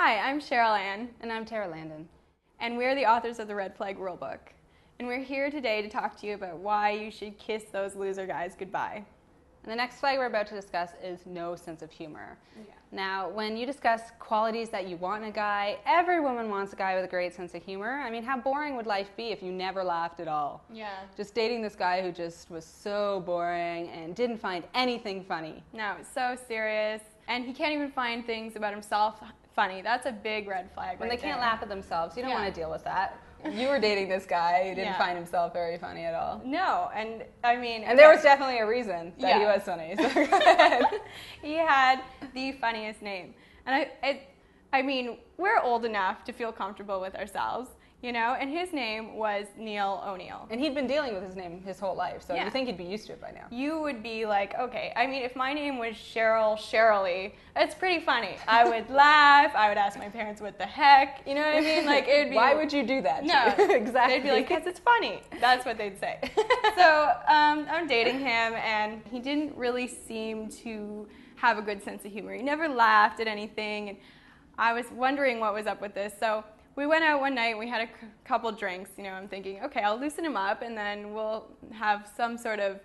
Hi, I'm Cheryl Ann, And I'm Tara Landon. and we're the authors of the Red Flag Rulebook. And we're here today to talk to you about why you should kiss those loser guys goodbye. And the next flag we're about to discuss is no sense of humor. Yeah. Now, when you discuss qualities that you want in a guy, every woman wants a guy with a great sense of humor. I mean, how boring would life be if you never laughed at all? Yeah. Just dating this guy who just was so boring and didn't find anything funny. No, it's so serious, and he can't even find things about himself funny. That's a big red flag. When right they can't there. laugh at themselves, you don't Yeah. want to deal with that. You were dating this guy who didn't Yeah. find himself very funny at all. No, and I mean, And there was definitely a reason that he Yeah. was funny. So go ahead. he had the funniest name, and I mean, we're old enough to feel comfortable with ourselves, you know. And his name was Neil O'Neill. And he'd been dealing with his name his whole life, so Yeah. you think he'd be used to it by now. You would be like, okay, I mean, if my name was Shirley, it's pretty funny. I would laugh. I would ask my parents, what the heck? You know what I mean? Like, it would be. Why would you do that? No, Exactly. They'd be like, because it's funny. That's what they'd say. So I'm dating him, and he didn't really seem to have a good sense of humor. He never laughed at anything, and I was wondering what was up with this. So we went out one night, we had a couple drinks. You know, I'm thinking, okay, I'll loosen him up, and then we'll have some sort of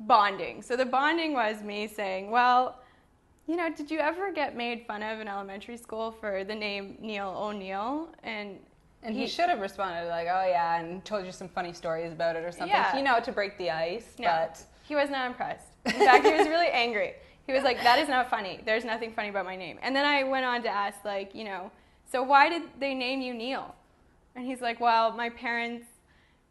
bonding. So the bonding was me saying, well, you know, did you ever get made fun of in elementary school for the name Neil O'Neill? And he should have responded like, oh yeah, and told you some funny stories about it or something, Yeah. you know, to break the ice, No, but... he was not impressed. In fact, he was really angry. He was like, that is not funny. There's nothing funny about my name. And then I went on to ask, like, you know, so why did they name you Neil? And he's like, well, my parents,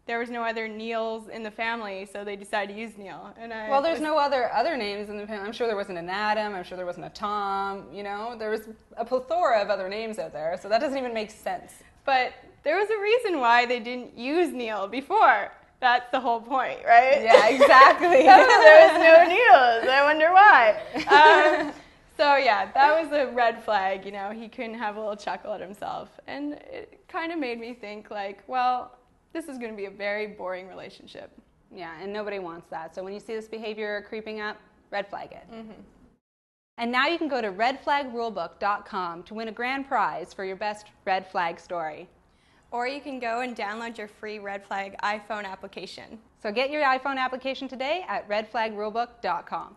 there was no other Neils in the family, so they decided to use Neil. And Well, there's no other names in the family. I'm sure there wasn't an Adam, I'm sure there wasn't a Tom, you know? There was a plethora of other names out there, so that doesn't even make sense. But there was a reason why they didn't use Neil before. That's the whole point, right? Yeah, exactly. There was no Neils. I wonder why. So yeah, that was a red flag. You know, he couldn't have a little chuckle at himself, and it kind of made me think, like, well, this is going to be a very boring relationship. Yeah, and nobody wants that. So when you see this behavior creeping up, red flag it. Mm-hmm. And now you can go to redflagrulebook.com to win a grand prize for your best red flag story. Or you can go and download your free Red Flag iPhone application. So get your iPhone application today at redflagrulebook.com.